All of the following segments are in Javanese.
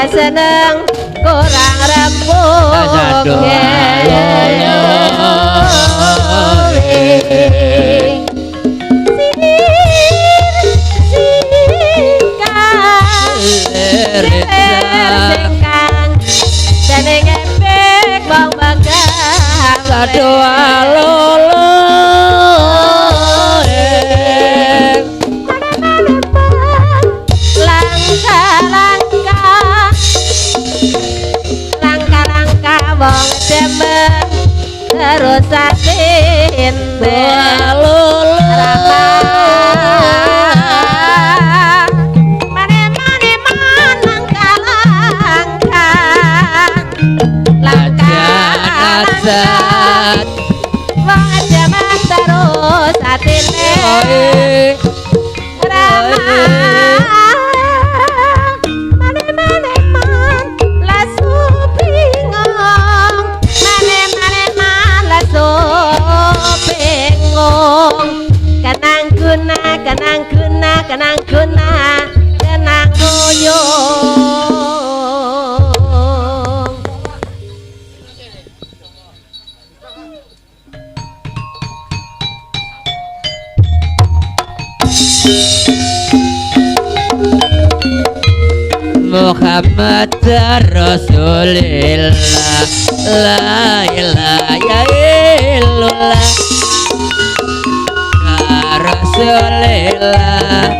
seneng kurang rembug singkang jeneng epik wong begang doa lolo langka wong demen terus satin lolo Zat wong jaman terus atine mane man lasu bingung mane man lasu bingung kanang guna kanang uyung Muhammad Rasulillah la ilaha illallah Rasulillah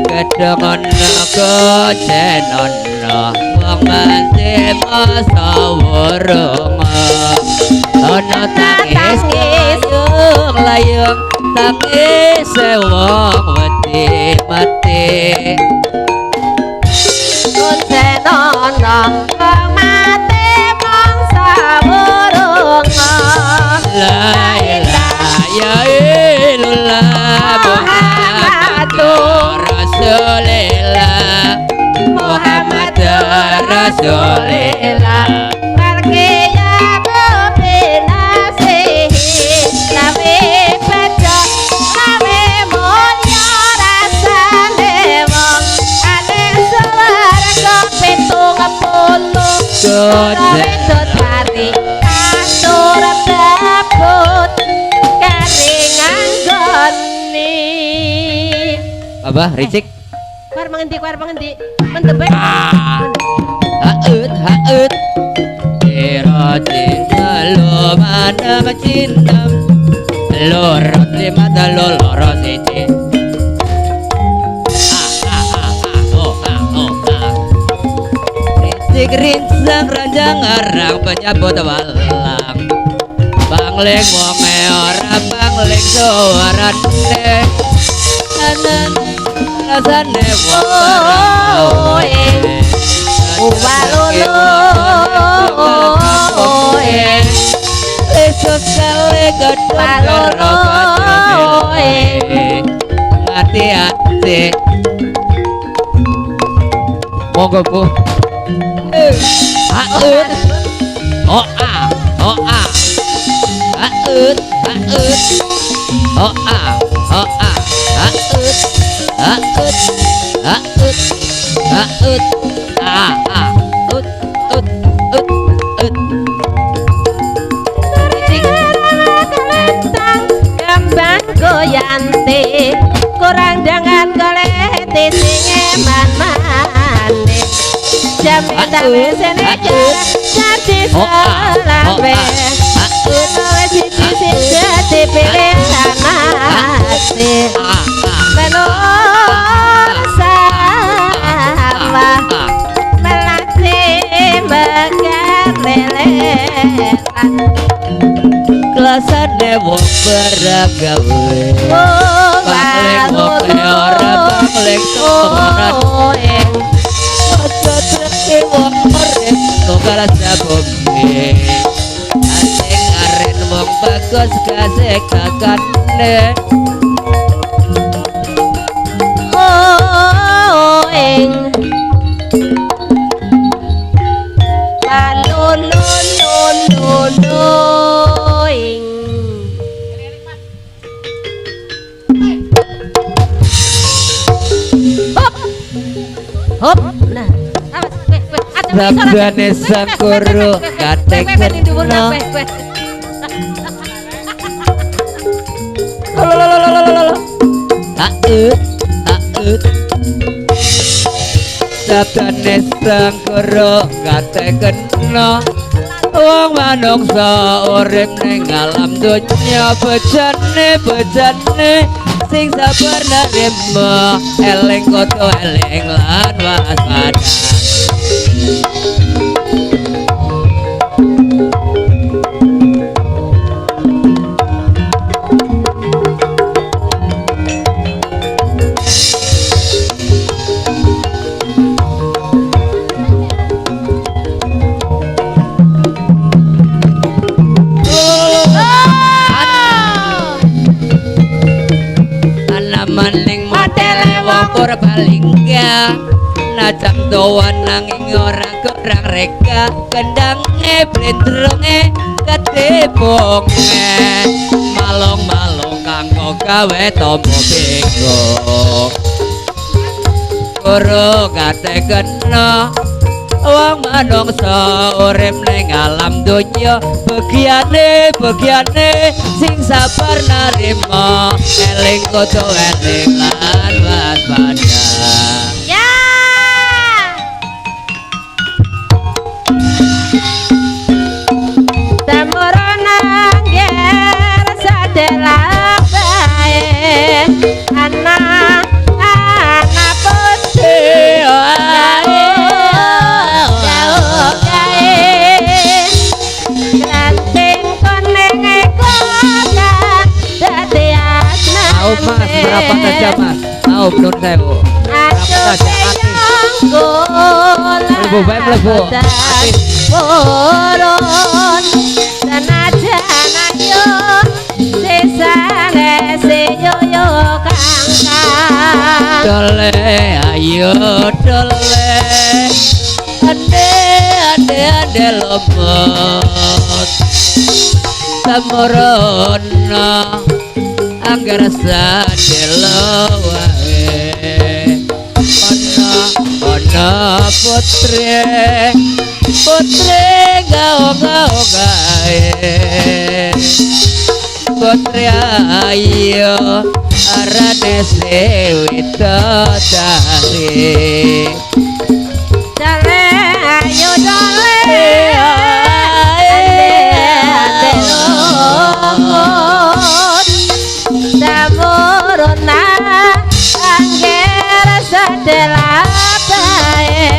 kedongon kocenono wong mati masawurung ana tangis kiyung layung tangis wong wedi mati Senono wong mati mangsa burung la ilaha illallah Muhammadur Rasulillah Muhammadur Rasulillah Markiya binasihi nabi baca nabi mulya rasane wong aning swarga pitung puluh wedot mati atur daput karingan goni apa ricik kuar mengendi mendebek haut ira cinta lo mana cinta loro lima loro siji ricik rincang ranjang arang penyambut walang bangling wonge ora bangling suarane anan rasane wong esok kali gedung hati-hati monggo bu haut oh ah haut haut oh ah haut kembang goyanti kurang jangan goleti sing eman-mane jaminan sene jadi selawe wis siji dadi pilihan mati menur sawah melati megarelelan kelasane wong beragawe bangling wong ora bangling soran ojo treke wong urip nunggal sabome asing aren wong bagus kasih kakane ing ing hop hop nah awas sabdane sang guru katekno sabdane sang guru katekno wong manungsa urip ning alam donya bejane sing sabar narima eling kudu eling lan waspada Purbalingga najam doan nanging ora kurang reka kendange blendronge ketepungke malong-malong kanggo gawe tombo bengkok guru katekno wong manungsa urip ning alam donya bagiane sing sabar narima eling kudu eling lan waspada ya samurana ngger sadelak bae anak putih Mas, berapa saja mas? Tahu belum sewu? Berapa saja? Lebu baik lebu. Purun senajan ayo sesane seyoyo kangkang. Dole ayo dole, ande lomot, samurona. Anggar sadelo wae ana putri gawe putri ayo arane sewita dale ayo dale samuruna angger sadelak bae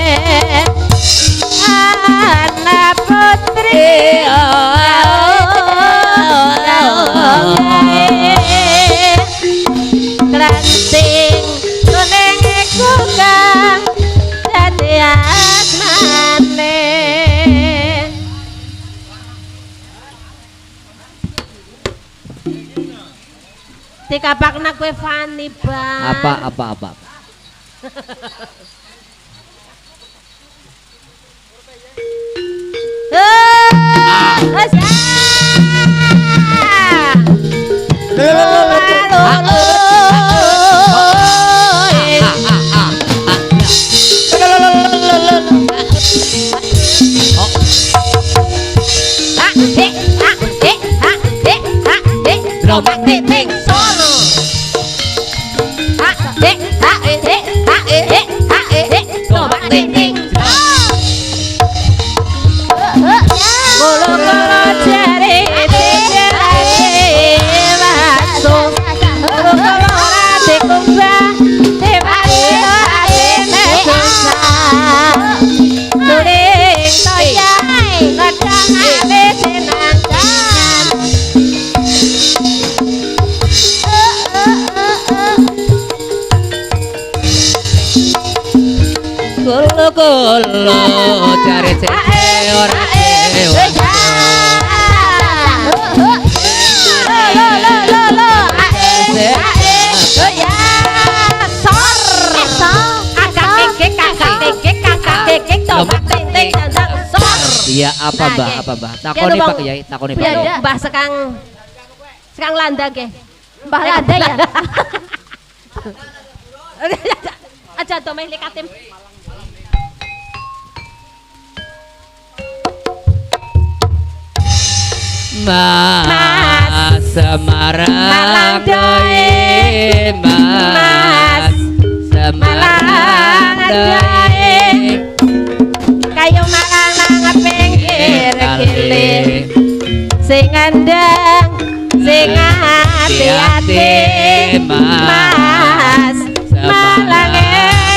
anak putri klanting kuning iku kang dadi asmane dikapakna kowe Fani Bang. Apa? Kolo cari ora dewa iya apa bah takoni Pak Kiai takoni Pak Mbah sekang landang ke Mbah landang ya aja domeh lekatim Mas Semarang doi Mas Semarang doi kayu malang nang pinggir kili sing andeng sing ati-ati Mas Malang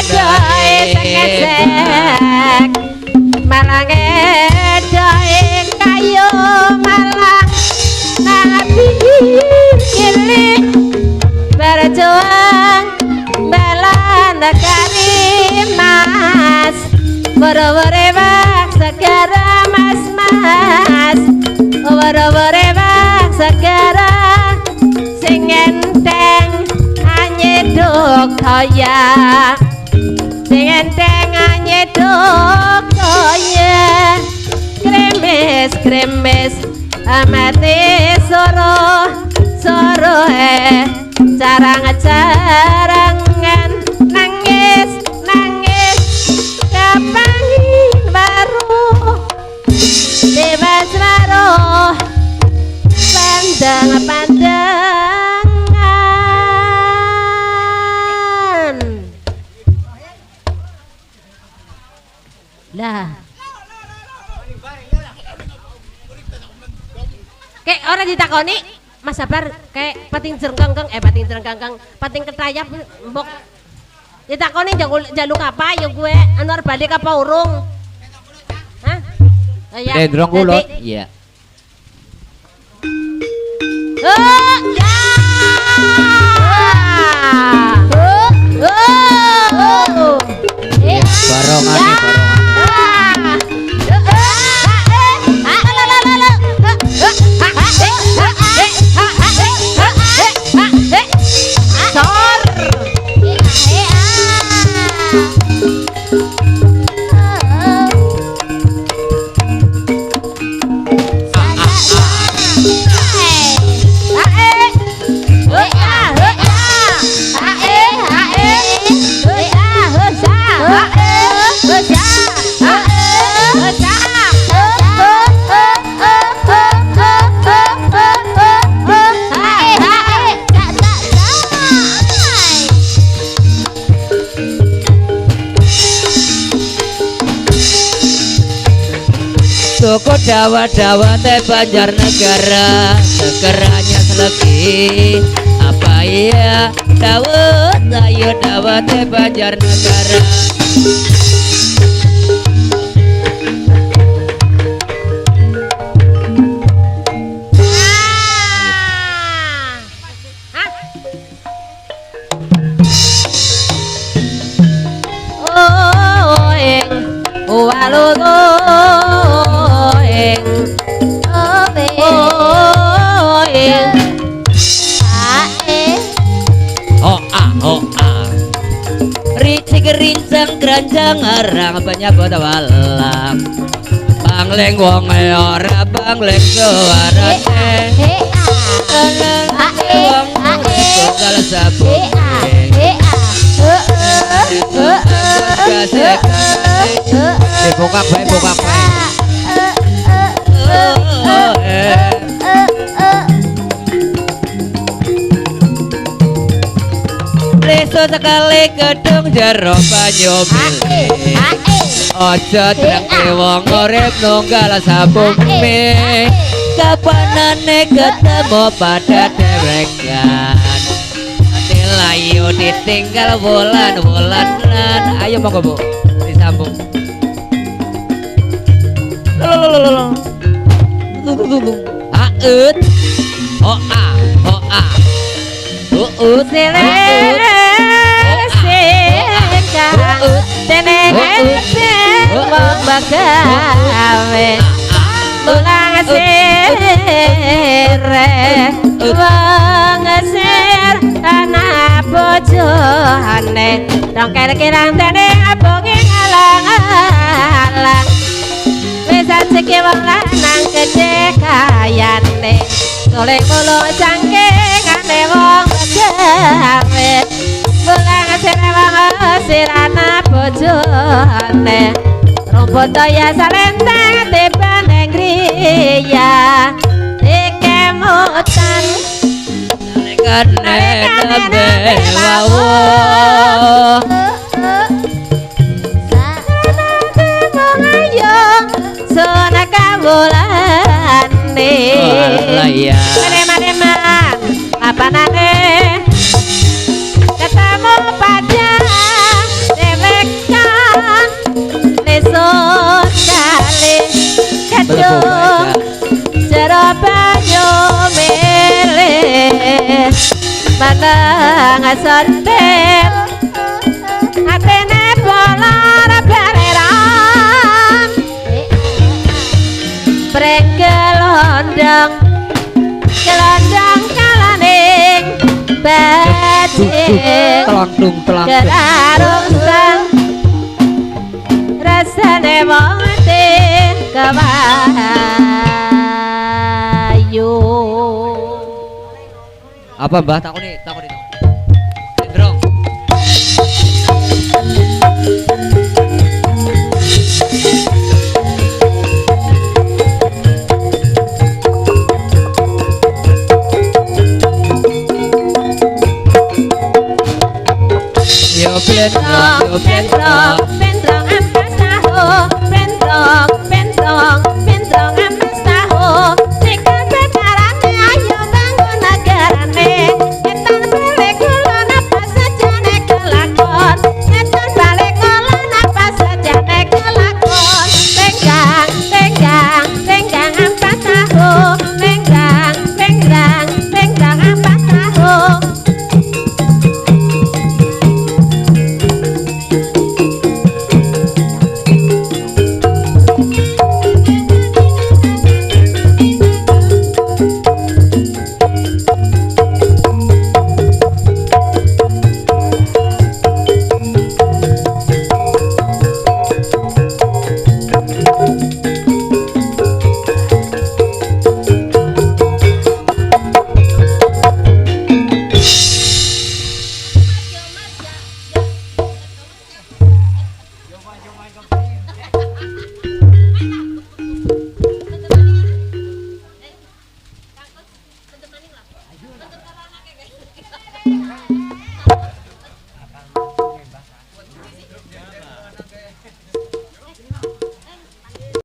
doi sek Malang doi kayu malang nang pinggir kili berjuang bela negari Mas wara-wara bak segara mas wara-wara bak segara sing enteng anyeduk toya sing enteng anyeduk toya kremes amate soro carangan nangis kapangin baru bebas baru pandangan lah kayak orang ditakoni Mas Sabar kayak pating jerengkang pating ketayap mbok ditakoni jaluk apa ya gue anu arep balik apa urung hah oh ya Dendrong kulot iya oh ya barongan Toko dawa-dawa teh Banjarnegara segeranya selegi apa iya dawet ayo dawa teh Banjarnegara Rincang keranjang arang banyak kota walang bangleng wong ora bangleng suara teh wong tunggal sabun bokak bae Leso sekali gedung jero banyu milih ojo drengke wong urip nunggal sabumi kapanane ketemu pada dewekan ati layu ditinggal wulan-wulanan ayo monggo Bu disambung aut hoa bagawe ulang sire wong sir tanah bojone dongker kirang dene abonge ngalang-alang wis seki wong lanang kecekayane soleh mulo cangkengane wong gawe ulang sire wong sir tanah bojone rumput toya salentang tiba nenggriya Rene nembe wawo Sona kawulane Lah iya Maneman apa nane ketemu pada dewekan lesot kali kecut jero banyu milih mana ngasonten atene polar bereran gelondong kalaning batik Telangdung kerarungsang rasane mati kebayu Apa mbah takoni dong Gendrong Yo blendrong